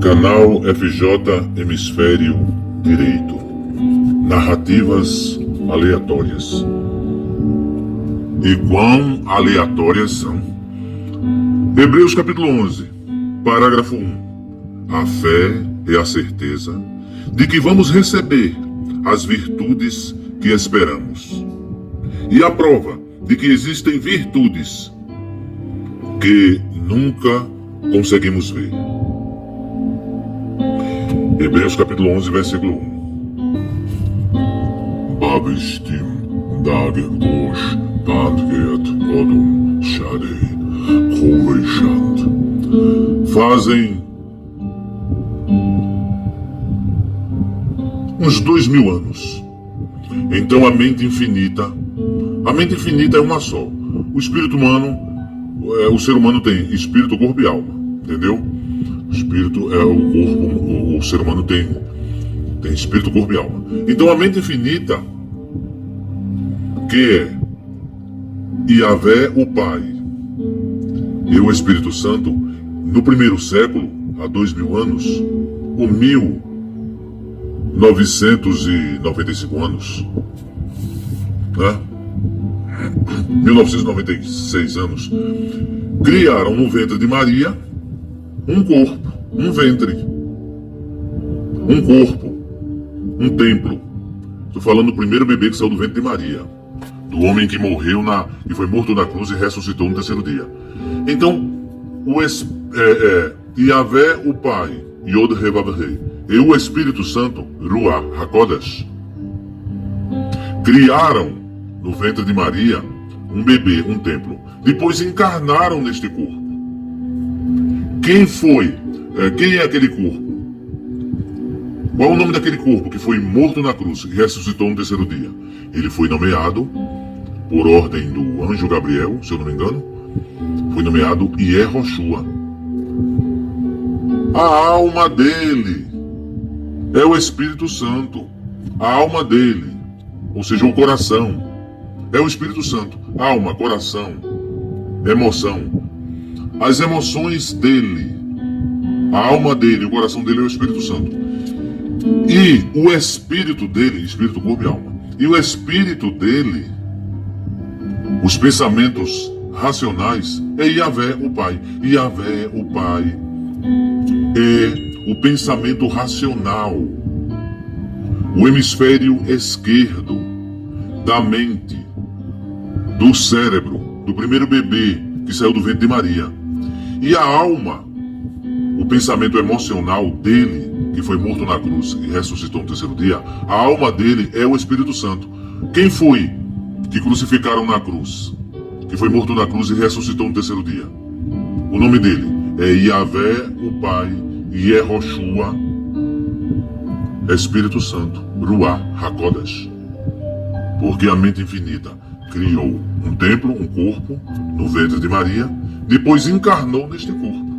Canal FJ Hemisfério Direito. Narrativas aleatórias. E quão aleatórias são? Hebreus capítulo 11, parágrafo 1. A fé é a certeza de que vamos receber as virtudes que esperamos. E a prova de que existem virtudes que nunca conseguimos ver. Hebreus capítulo 11, versículo 1. Babestim dager gosh bandget odum shadei rovechant. Fazem uns 2000 anos. Então a mente infinita é uma só. O espírito humano, o ser humano tem espírito, corpo e alma, entendeu? O espírito é o corpo, o ser humano tem espírito, corpo e alma. Então a mente infinita, que é Yahvé, o Pai, e o Espírito Santo, no primeiro século, há 2000 anos, ou 1995 anos, né? 1996 anos, criaram no ventre de Maria um corpo, um ventre, um corpo, um templo. Estou falando do primeiro bebê que saiu do ventre de Maria, do homem que morreu e foi morto na cruz e ressuscitou no terceiro dia. Então, Yahvé, o Pai, Yod Revav Rei, e o Espírito Santo, Ruach HaKodesh, criaram no ventre de Maria um bebê, um templo. Depois encarnaram neste corpo. Quem foi? Quem é aquele corpo? Qual é o nome daquele corpo que foi morto na cruz e ressuscitou no terceiro dia? Ele foi nomeado, por ordem do anjo Gabriel, se eu não me engano, foi nomeado Yehoshua. A alma dele é o Espírito Santo. A alma dele, ou seja, o coração, é o Espírito Santo. Alma, coração, emoção. As emoções dele, a alma dele, o coração dele é o Espírito Santo. E o espírito dele, espírito, corpo e alma. E o espírito dele, os pensamentos racionais, é Yahvé, o Pai. Yahvé, o Pai, é o pensamento racional. O hemisfério esquerdo da mente, do cérebro, do primeiro bebê que saiu do ventre de Maria. E a alma, o pensamento emocional dele, que foi morto na cruz e ressuscitou no terceiro dia, a alma dele é o Espírito Santo. Quem foi que crucificaram na cruz, que foi morto na cruz e ressuscitou no terceiro dia? O nome dele é Yahvé, o Pai, Yehoshua, Espírito Santo, Ruach HaKodesh. Porque a mente infinita criou um templo, um corpo, no ventre de Maria, depois encarnou neste corpo.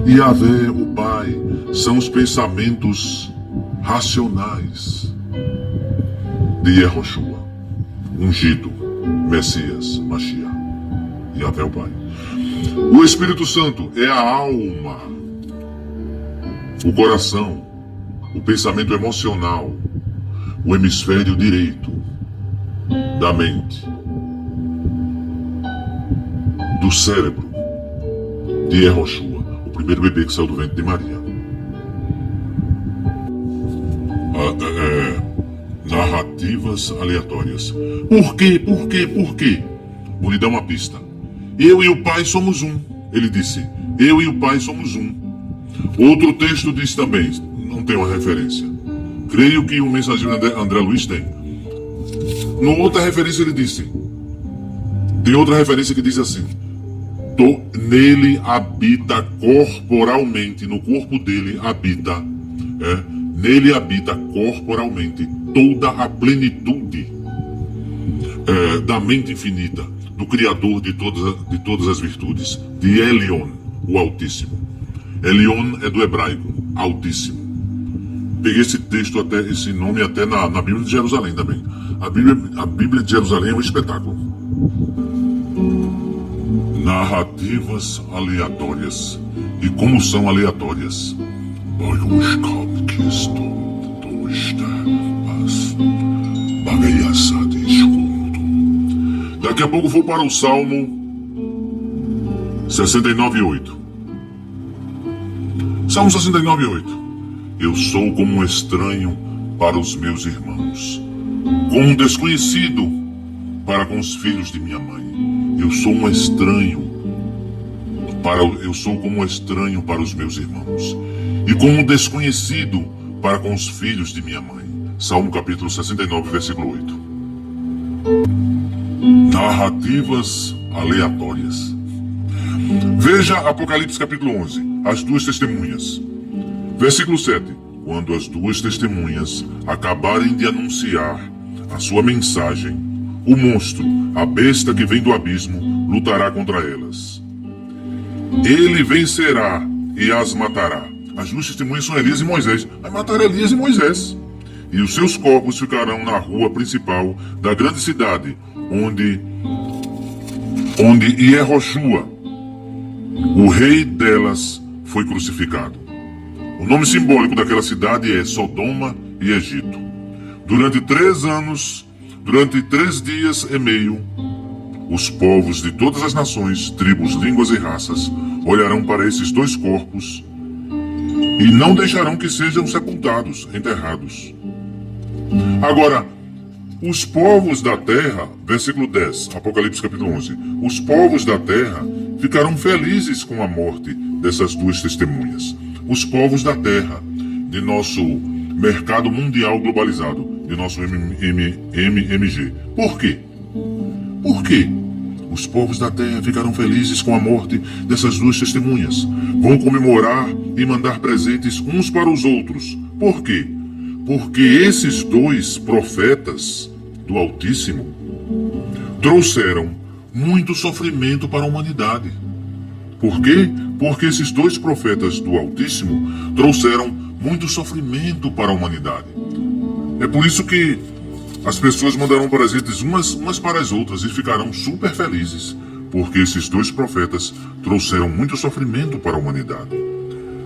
Yahvé, o Pai, são os pensamentos racionais de Yehoshua, ungido, Messias, Mashiach. Yahvé, o Pai. O Espírito Santo é a alma, o coração, o pensamento emocional, o hemisfério direito da mente, do cérebro de Yehoshua, o primeiro bebê que saiu do ventre de Maria. Narrativas aleatórias. Por quê? Vou lhe dar uma pista. Eu e o Pai somos um. Ele disse, eu e o Pai somos um. Outro texto diz também, não tem uma referência. Creio que o mensageiro André Luiz tem. Numa outra referência ele disse, tem outra referência que diz assim, nele habita corporalmente, no corpo dele habita, nele habita corporalmente toda a plenitude da mente infinita, do Criador de todas as virtudes, de Elion, o Altíssimo. Elion é do hebraico, Altíssimo. Peguei esse texto, esse nome até na Bíblia de Jerusalém também. A Bíblia de Jerusalém é um espetáculo. Narrativas aleatórias. E como são aleatórias? Daqui a pouco vou para o Salmo 69:8. Salmo 69:8. Eu sou como um estranho para os meus irmãos, como um desconhecido para com os filhos de minha mãe. Eu sou como um estranho para os meus irmãos, e como um desconhecido para com os filhos de minha mãe. Salmo capítulo 69, versículo 8. Narrativas aleatórias. Veja Apocalipse capítulo 11, as duas testemunhas. Versículo 7. Quando as duas testemunhas acabarem de anunciar a sua mensagem, o monstro, a besta que vem do abismo, lutará contra elas. Ele vencerá e as matará. As duas testemunhas são Elias e Moisés. Vai matar Elias e Moisés. E os seus corpos ficarão na rua principal da grande cidade, onde Iehoshua, o rei delas, foi crucificado. O nome simbólico daquela cidade é Sodoma e Egito. Durante 3 dias e meio, os povos de todas as nações, tribos, línguas e raças olharão para esses dois corpos e não deixarão que sejam sepultados, enterrados. Agora, os povos da terra, versículo 10, Apocalipse capítulo 11, os povos da terra ficarão felizes com a morte dessas duas testemunhas. Os povos da terra, de nosso mercado mundial globalizado, de nosso MMG. Por quê? Por quê? Os povos da terra ficarão felizes com a morte dessas duas testemunhas. Vão comemorar e mandar presentes uns para os outros. Por quê? Porque esses dois profetas do Altíssimo trouxeram muito sofrimento para a humanidade. Por quê? Porque esses dois profetas do Altíssimo trouxeram muito sofrimento para a humanidade. É por isso que as pessoas mandarão presentes umas para as outras e ficarão super felizes, porque esses dois profetas trouxeram muito sofrimento para a humanidade.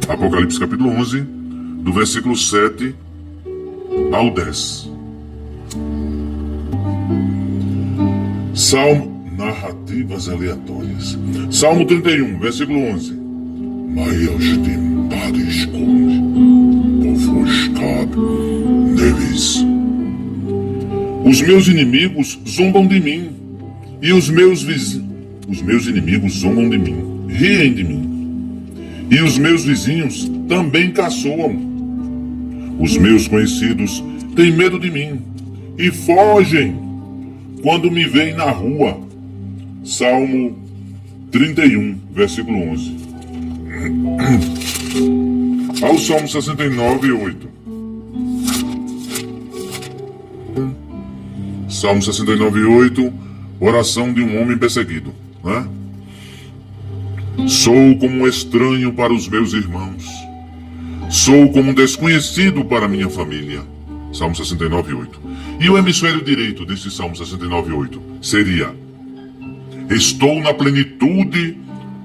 Apocalipse capítulo 11, do versículo 7 ao 10. Narrativas aleatórias. Salmo 31, versículo 11. Os meus inimigos zombam de mim, e os meus inimigos zombam de mim, riem de mim, e os meus vizinhos também caçoam. Os meus conhecidos têm medo de mim e fogem quando me veem na rua. Salmo 31, versículo 11. Ao Salmo 69, 8. Salmo 69, 8. Oração de um homem perseguido, né? Sou como um estranho para os meus irmãos. Sou como um desconhecido para minha família. Salmo 69, 8. E o hemisfério direito desse Salmo 69, 8 seria: estou na plenitude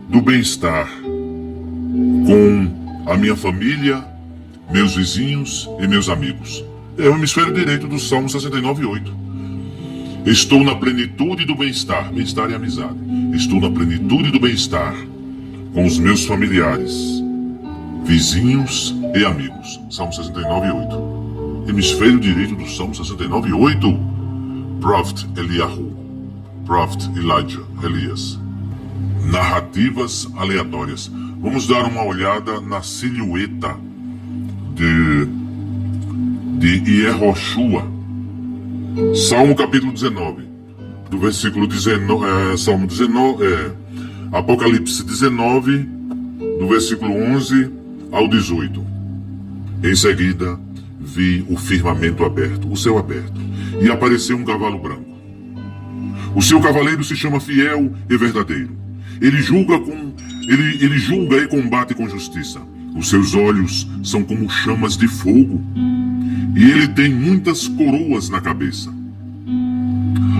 do bem-estar com a minha família, meus vizinhos e meus amigos. É o hemisfério direito do Salmo 69, 8. Estou na plenitude do bem-estar, bem-estar e amizade. Estou na plenitude do bem-estar com os meus familiares, vizinhos e amigos. Salmo 69, 8. Hemisfério direito do Salmo 69, 8. Prophet Eliyahu. Prophet Elijah, Elias. Narrativas aleatórias. Vamos dar uma olhada na silhueta de Iehoshua. Salmo capítulo 19, do versículo 19, Apocalipse 19, do versículo 11 ao 18. Em seguida, vi o firmamento aberto, o céu aberto, e apareceu um cavalo branco. O seu cavaleiro se chama Fiel e Verdadeiro. Ele julga e combate com justiça. Os seus olhos são como chamas de fogo, e ele tem muitas coroas na cabeça.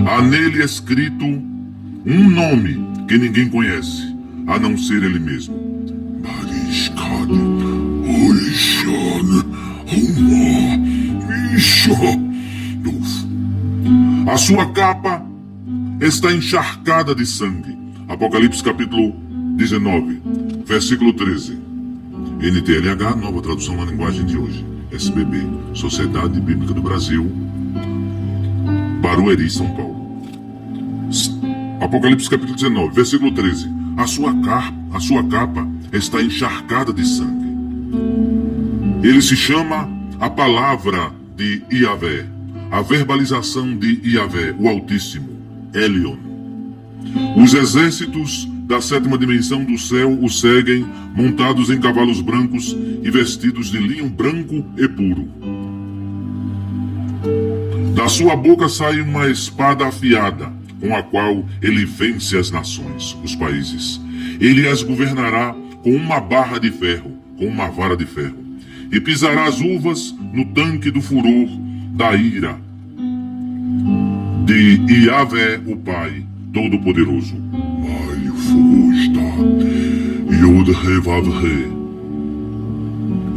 Há nele escrito um nome que ninguém conhece, a não ser ele mesmo. A sua capa está encharcada de sangue. Apocalipse capítulo 19, versículo 13. NTLH, nova tradução na linguagem de hoje. SBB, Sociedade Bíblica do Brasil, Barueri, São Paulo. Apocalipse capítulo 19, versículo 13. A sua capa está encharcada de sangue. Ele se chama a palavra de Yahvé, a verbalização de Yahvé, o Altíssimo, Elion. Os exércitos da sétima dimensão do céu o seguem, montados em cavalos brancos e vestidos de linho branco e puro. Da sua boca sai uma espada afiada, com a qual ele vence as nações, os países. Ele as governará com uma barra de ferro, com uma vara de ferro, e pisará as uvas no tanque do furor da ira de Yahvé, o Pai Todo-Poderoso. Yod Revav He,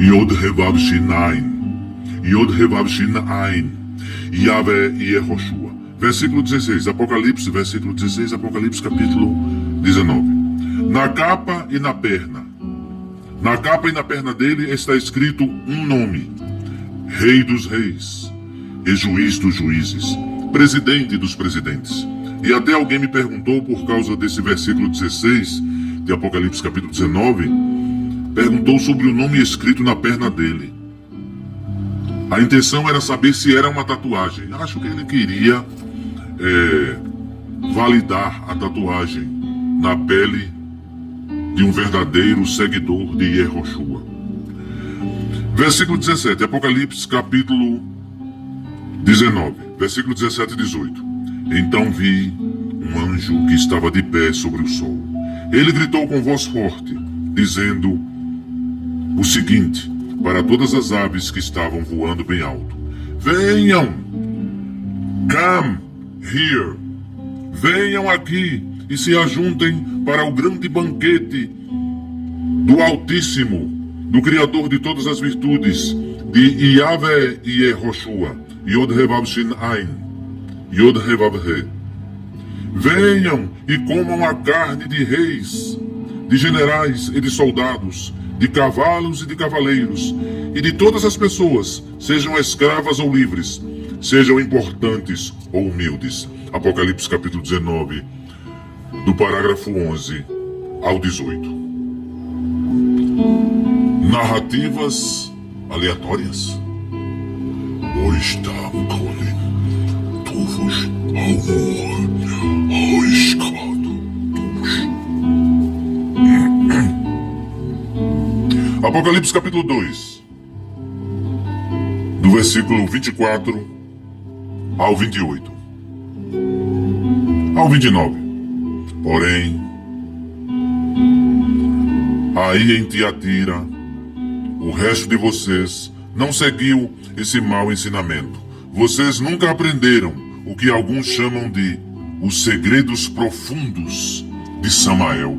Yod Revav Shinain, Yod Revav Shinain, Yahvé e Yehoshua. Versículo 16, Apocalipse, versículo 16, Apocalipse capítulo 19. Na capa e na perna dele está escrito um nome: Rei dos Reis e Juiz dos Juízes, Presidente dos Presidentes. E até alguém me perguntou, por causa desse versículo 16 de Apocalipse capítulo 19, perguntou sobre o nome escrito na perna dele. A intenção era saber se era uma tatuagem. Acho que ele queria validar a tatuagem na pele de um verdadeiro seguidor de Yehoshua. Versículo 17, Apocalipse capítulo 19, versículo 17 e 18. Então vi um anjo que estava de pé sobre o sol. Ele gritou com voz forte, dizendo o seguinte para todas as aves que estavam voando bem alto: venham, come here, venham aqui e se ajuntem para o grande banquete do Altíssimo, do Criador de todas as virtudes, de Yahvé e Yehoshua, Yod Revav Shinain, Yod Revav He. Venham e comam a carne de reis, de generais e de soldados, de cavalos e de cavaleiros, e de todas as pessoas, sejam escravas ou livres, sejam importantes ou humildes. Apocalipse capítulo 19, do parágrafo 11 ao 18. Narrativas aleatórias. Apocalipse capítulo 2, do versículo 24 ao 28. Ao 29. Porém, aí em Tiatira, o resto de vocês não seguiu esse mau ensinamento. Vocês nunca aprenderam o que alguns chamam de os segredos profundos de Samael.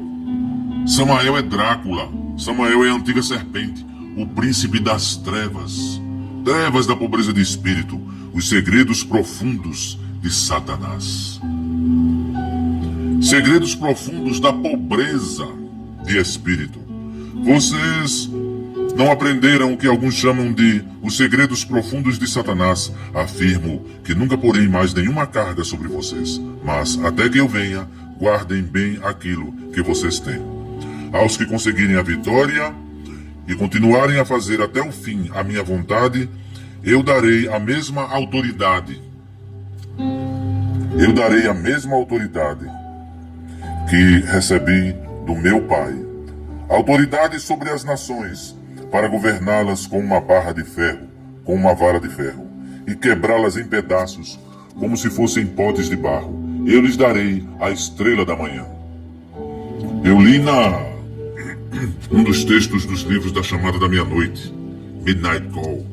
Samael é Drácula. Samael é a antiga serpente, o príncipe das trevas. Trevas da pobreza de espírito, os segredos profundos de Satanás. Segredos profundos da pobreza de espírito. Vocês não aprenderam o que alguns chamam de os segredos profundos de Satanás. Afirmo que nunca porei mais nenhuma carga sobre vocês, mas até que eu venha, guardem bem aquilo que vocês têm. Aos que conseguirem a vitória e continuarem a fazer até o fim a minha vontade, eu darei a mesma autoridade. Eu darei a mesma autoridade que recebi do meu Pai. Autoridade sobre as nações, para governá-las com uma barra de ferro, com uma vara de ferro, e quebrá-las em pedaços, como se fossem potes de barro. Eu lhes darei a estrela da manhã. Eu li um dos textos dos livros da chamada da meia-noite, Midnight Call.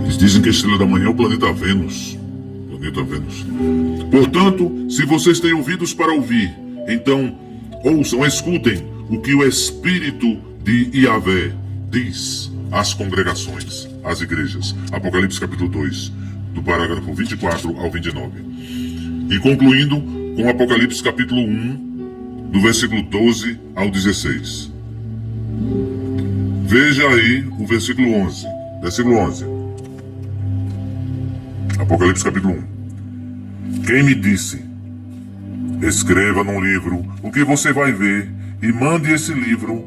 Eles dizem que a estrela da manhã é o planeta Vênus. Portanto, se vocês têm ouvidos para ouvir, Então, ouçam, escutem o que o Espírito de Yahvé diz às congregações, às igrejas. Apocalipse capítulo 2, do parágrafo 24 ao 29. E concluindo com Apocalipse capítulo 1, do versículo 12 ao 16. Veja aí o versículo 11. Versículo 11. Apocalipse capítulo 1. Quem me disse: escreva num livro o que você vai ver e mande esse livro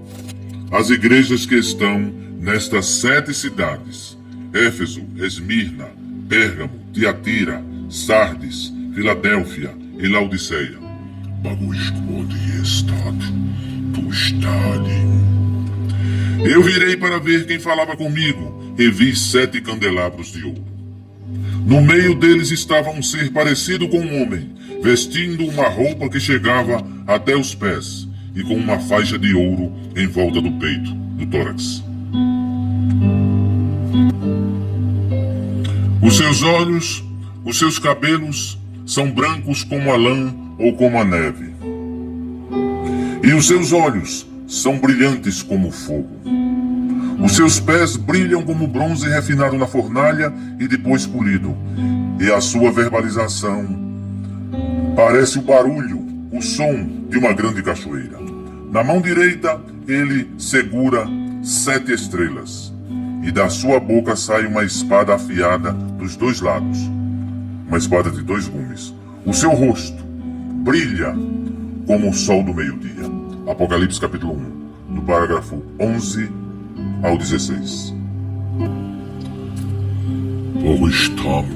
às igrejas que estão nestas 7 cidades: Éfeso, Esmirna, Pérgamo, Tiatira, Sardes, Filadélfia e Laodiceia. Eu virei para ver quem falava comigo e vi 7 candelabros de ouro. No meio deles estava um ser parecido com um homem, vestindo uma roupa que chegava até os pés e com uma faixa de ouro em volta do peito, do tórax. Os seus olhos, os seus cabelos são brancos como a lã ou como a neve. E os seus olhos são brilhantes como fogo. Os seus pés brilham como bronze refinado na fornalha e depois polido. E a sua verbalização parece o barulho, o som de uma grande cachoeira. Na mão direita ele segura 7 estrelas. E da sua boca sai uma espada afiada dos 2 lados. Uma espada de 2 gumes. O seu rosto brilha como o sol do meio-dia. Apocalipse capítulo 1, do parágrafo 11 ao 16.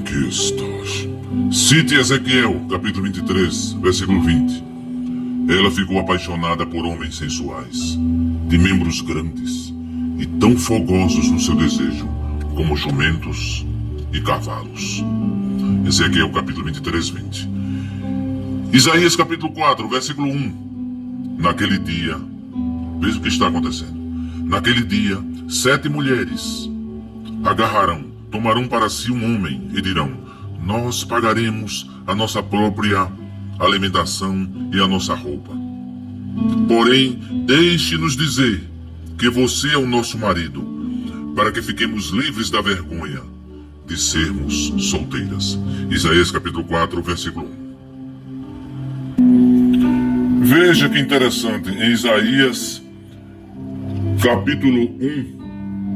Que estás. Cite Ezequiel, capítulo 23, versículo 20. Ela ficou apaixonada por homens sensuais, de membros grandes e tão fogosos no seu desejo, como jumentos e cavalos. Ezequiel, capítulo 23, 20. Isaías, capítulo 4, versículo 1. Naquele dia, veja o que está acontecendo. Naquele dia, 7 mulheres agarrarão, tomarão para si um homem e dirão: nós pagaremos a nossa própria alimentação e a nossa roupa. Porém, deixe-nos dizer que você é o nosso marido, para que fiquemos livres da vergonha de sermos solteiras. Isaías capítulo 4, versículo 1. Veja que interessante, em Isaías capítulo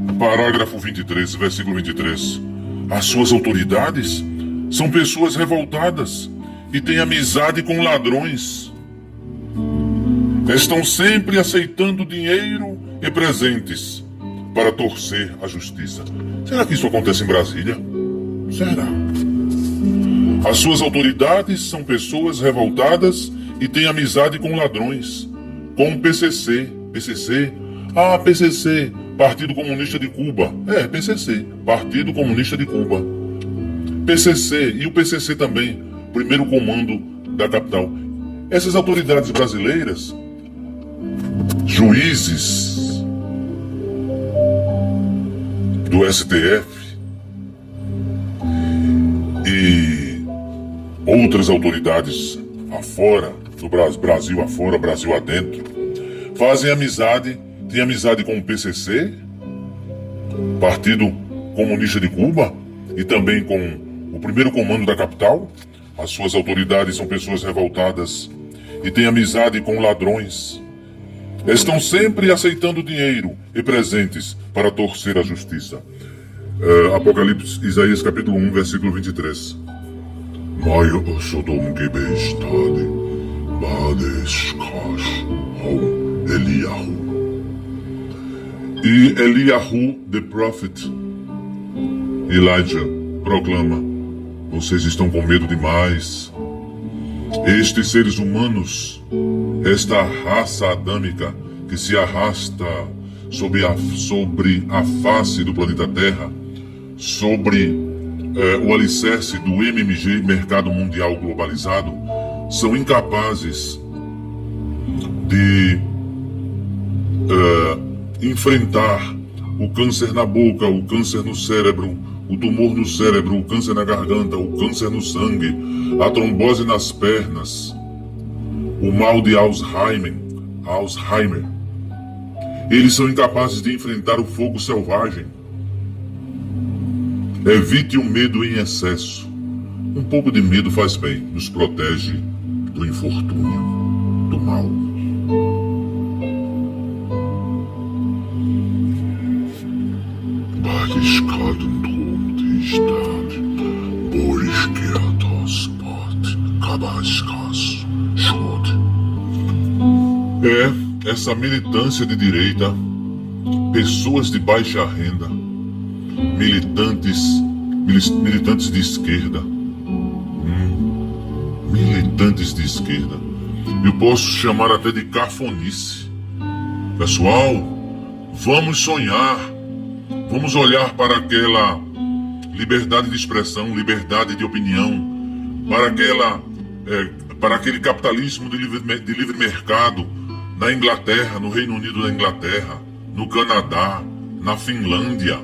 1, parágrafo 23, versículo 23. As suas autoridades são pessoas revoltadas e têm amizade com ladrões. Estão sempre aceitando dinheiro e presentes para torcer a justiça. Será que isso acontece em Brasília? Será? As suas autoridades são pessoas revoltadas e têm amizade com ladrões, com o PCC. PCC? Ah, PCC, Partido Comunista de Cuba. É, PCC, Partido Comunista de Cuba. PCC e o PCC também, primeiro comando da capital. Essas autoridades brasileiras, juízes do STF e outras autoridades afora, do Brasil afora, Brasil adentro, fazem amizade, têm amizade com o PCC, Partido Comunista de Cuba, e também com o primeiro comando da capital. As suas autoridades são pessoas revoltadas e têm amizade com ladrões. Estão sempre aceitando dinheiro e presentes para torcer a justiça. Apocalipse, Isaías capítulo 1, versículo 23. E Eliyahu, the prophet, Elijah, proclama: vocês estão com medo demais. Estes seres humanos, esta raça adâmica que se arrasta sobre a face do planeta Terra, sobre o alicerce do MMG, Mercado Mundial Globalizado, são incapazes de enfrentar o câncer na boca, o câncer no cérebro, o tumor no cérebro, o câncer na garganta, o câncer no sangue, a trombose nas pernas, o mal de Alzheimer. Eles são incapazes de enfrentar o fogo selvagem. Evite o medo em excesso. Um pouco de medo faz bem, nos protege do infortúnio, do mal. Essa militância de direita, pessoas de baixa renda, militantes de esquerda, militantes de esquerda, eu posso chamar até de cafonice. Pessoal, vamos sonhar, vamos olhar para aquela liberdade de expressão, liberdade de opinião, para aquele capitalismo de livre mercado na Inglaterra, no Reino Unido da Inglaterra, no Canadá, na Finlândia,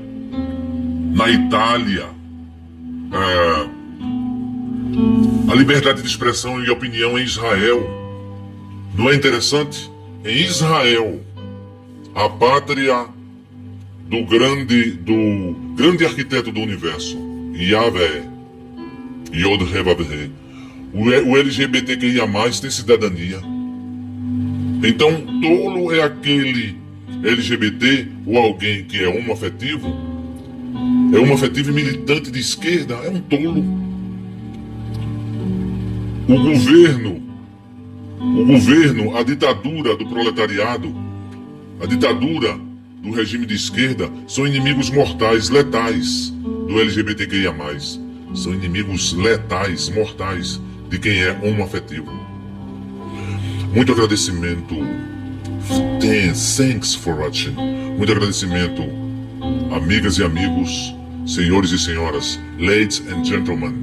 na Itália. A liberdade de expressão e opinião em Israel. Não é interessante? Em Israel, a pátria do grande arquiteto do universo, Yahvé, Yod Heh, o LGBTQIA+, tem cidadania. Então, tolo é aquele LGBT ou alguém que é homoafetivo e militante de esquerda, é um tolo. O governo, a ditadura do proletariado, a ditadura do regime de esquerda são inimigos mortais, letais do LGBTQIA+. São inimigos letais, mortais de quem é homoafetivo. Muito agradecimento. Thanks for watching. Muito agradecimento, amigas e amigos, senhores e senhoras, ladies and gentlemen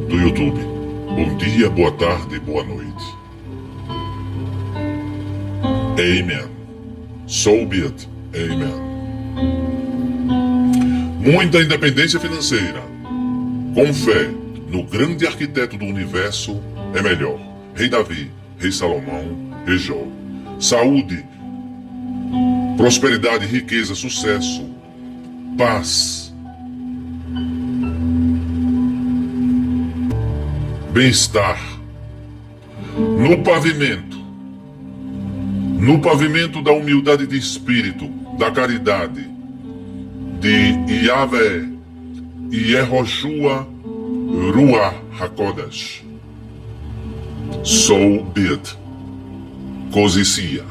do YouTube. Bom dia, boa tarde, boa noite. Amen. So be it. Amen. Muita independência financeira, com fé no grande arquiteto do universo, é melhor. Rei Davi, Rei Salomão, Rei Jó. Saúde, prosperidade, riqueza, sucesso, paz, bem-estar. No pavimento da humildade de espírito, da caridade, de Yahvé e Yehoshua Ruach HaKodesh. So be it. Cosícia.